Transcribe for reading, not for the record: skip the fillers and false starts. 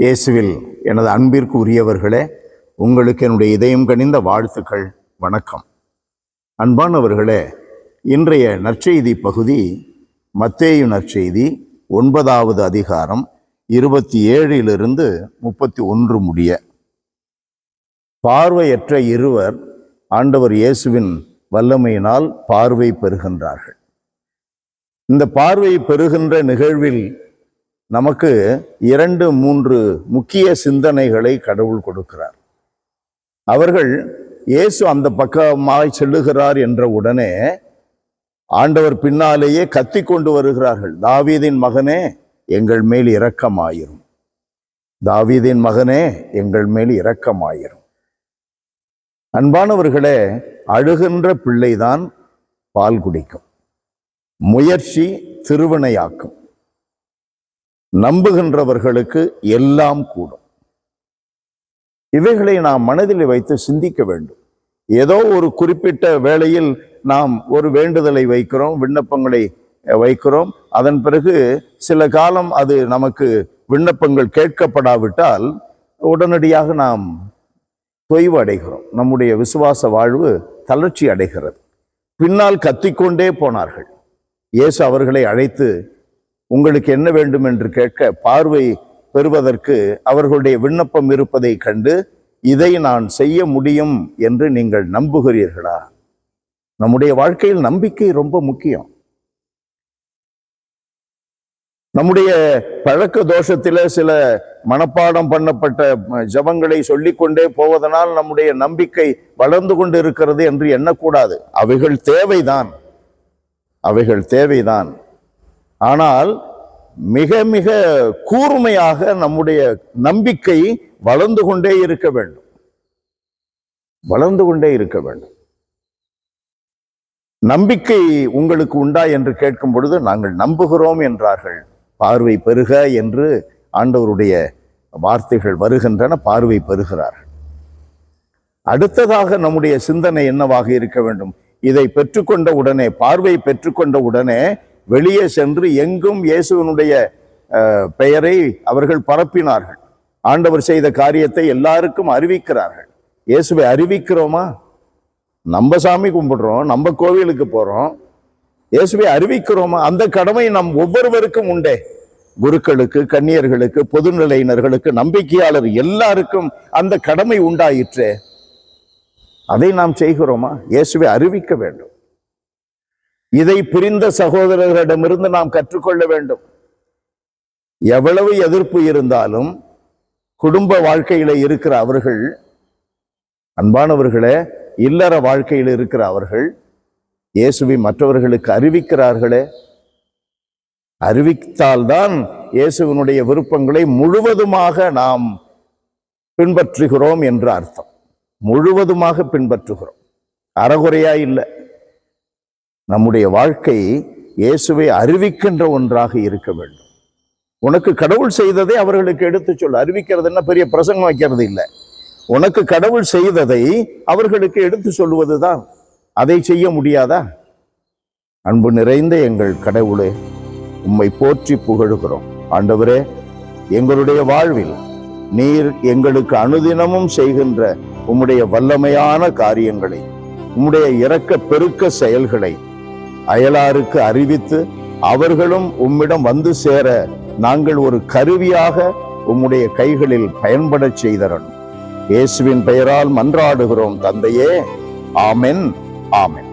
இயேசுவில் எனது அன்பிற்கு உரியவர்களே, உங்களுக்கு என்னுடைய இதயம் கனிந்த வாழ்த்துக்கள், வணக்கம். அன்பானவர்களே, இன்றைய நற்செய்தி பகுதி மத்தேயு நற்செய்தி 9வது அதிகாரம் 27 31 முடிய. பார்வையற்ற இருவர் ஆண்டவர் இயேசுவின் வல்லமையினால் பார்வை பெறுகின்றார்கள். இந்த பார்வை பெறுகின்ற நிகழ்வில் நமக்கு 2-3 முக்கிய சிந்தனைகளை கடவுள் கொடுக்கிறார். அவர்கள் இயேசு அந்த பக்கமாய் செல்லுகிறார் என்ற உடனே ஆண்டவர் பின்னாலேயே கத்திக் கொண்டு வருகிறார்கள், தாவீதின் மகனே எங்கள் மேல் இரக்கமாயிரும், தாவீதின் மகனே எங்கள் மேல் இரக்கமாயிரும். அன்பானவர்களே, அழுகின்ற பிள்ளைதான் பால் குடிக்கும், முயற்சி திருவினையாக்கும், நம்புகின்றவர்களுக்கு எல்லாம் கூடும். இவைகளை நாம் மனதில் வைத்து சிந்திக்க வேண்டும். ஏதோ ஒரு குறிப்பிட்ட வேளையில் நாம் ஒரு வேண்டுதலை வைக்கிறோம், விண்ணப்பங்களை வைக்கிறோம். அதன் பிறகு சில காலம் அது நமக்கு விண்ணப்பங்கள் கேட்கப்படாவிட்டால் உடனடியாக நாம் தொய்வு அடைகிறோம், நம்முடைய விசுவாச வாழ்வு தளர்ச்சி அடைகிறது. பின்னால் கத்திக்கொண்டே போனார்கள். இயேசு அவர்களை அழைத்து, உங்களுக்கு என்ன வேண்டும் என்று கேட்க, பார்வை பெறுவதற்கு அவர்களுடைய விண்ணப்பம் இருப்பதை கண்டு, இதை நான் செய்ய முடியும் என்று நீங்கள் நம்புகிறீர்களா? நம்முடைய வாழ்க்கையில் நம்பிக்கை ரொம்ப முக்கியம். நம்முடைய பழக்க தோஷத்தில சில மனப்பாடம் பண்ணப்பட்ட ஜபங்களை சொல்லிக்கொண்டே போவதனால் நம்முடைய நம்பிக்கை வளர்ந்து கொண்டு இருக்கிறது என்று எண்ணக்கூடாது. அவைகள் தேவைதான். ஆனால் மிக மிக கூர்மையாக நம்முடைய நம்பிக்கை வளர்ந்து கொண்டே இருக்க வேண்டும். நம்பிக்கை உங்களுக்கு உண்டா என்று கேட்கும் பொழுது நாங்கள் நம்புகிறோம் என்றார்கள். பார்வை பெறுக என்று ஆண்டவருடைய வார்த்தைகள் வருகின்றன, பார்வை பெறுகிறார்கள். அடுத்ததாக நம்முடைய சிந்தனை என்னவாக இருக்க வேண்டும்? இதை பெற்றுக்கொண்ட உடனே, பார்வை பெற்றுக்கொண்ட உடனே வெளியே சென்று எங்கும் இயேசுவினுடைய பெயரை அவர்கள் பரப்பினார்கள். ஆண்டவர் செய்த காரியத்தை எல்லாருக்கும் அறிவிக்கிறார்கள். இயேசுவை அறிவிக்கிறோமா? நம்ம சாமி கும்பிடுறோம், நம்ம கோவிலுக்கு போறோம், இயேசுவை அறிவிக்கிறோமா? அந்த கடமை நம் ஒவ்வொருவருக்கும் உண்டே. குருக்களுக்கு, கன்னியர்களுக்கு, பொதுநிலையினர்களுக்கு, நம்பிக்கையாளர் எல்லாருக்கும் அந்த கடமை உண்டாயிற்றே. அதை நாம் செய்கிறோமா? இயேசுவை அறிவிக்க வேண்டும். இதை புரிந்த சகோதரர்களிடமிருந்து நாம் கற்றுக்கொள்ள வேண்டும். எவ்வளவு எதிர்ப்பு இருந்தாலும் குடும்ப வாழ்க்கையில இருக்கிற அவர்கள், அன்பானவர்களே, இல்லற வாழ்க்கையில் இருக்கிற அவர்கள் இயேசுவை மற்றவர்களுக்கு அறிவிக்கிறார்களே. அறிவித்தால்தான் இயேசுவினுடைய விருப்பங்களை முழுவதுமாக நாம் பின்பற்றுகிறோம் என்று அர்த்தம். முழுவதுமாக பின்பற்றுகிறோம், அறகுறையா இல்லை. நம்முடைய வாழ்க்கை இயேசுவை அறிவிக்கின்ற ஒன்றாக இருக்க வேண்டும். உனக்கு கடவுள் செய்ததை அவர்களுக்கு எடுத்து சொல்ல. அறிவிக்கிறதுன்னா பெரிய பிரசங்கம் வைக்கிறது இல்லை. உனக்கு கடவுள் செய்ததை அவர்களுக்கு எடுத்து சொல்லுவதுதான். அதை செய்ய முடியாதா? அன்பு நிறைந்த எங்கள் கடவுளே, உம்மை போற்றி புகழுகிறோம். ஆண்டவரே, எங்களுடைய வாழ்வில் நீர் எங்களுக்கு அனுதினமும் செய்கின்ற உம்முடைய வல்லமையான காரியங்களை, உம்முடைய இரக்க பெருக்க செயல்களை அயலாருக்கு அறிவித்து அவர்களும் உம்மிடம் வந்து சேர நாங்கள் ஒரு கருவியாக உம்முடைய கைகளில் பயன்பட செய்தரணும். இயேசுவின் பெயரால் மன்றாடுகிறோம் தந்தையே. ஆமென், ஆமென்.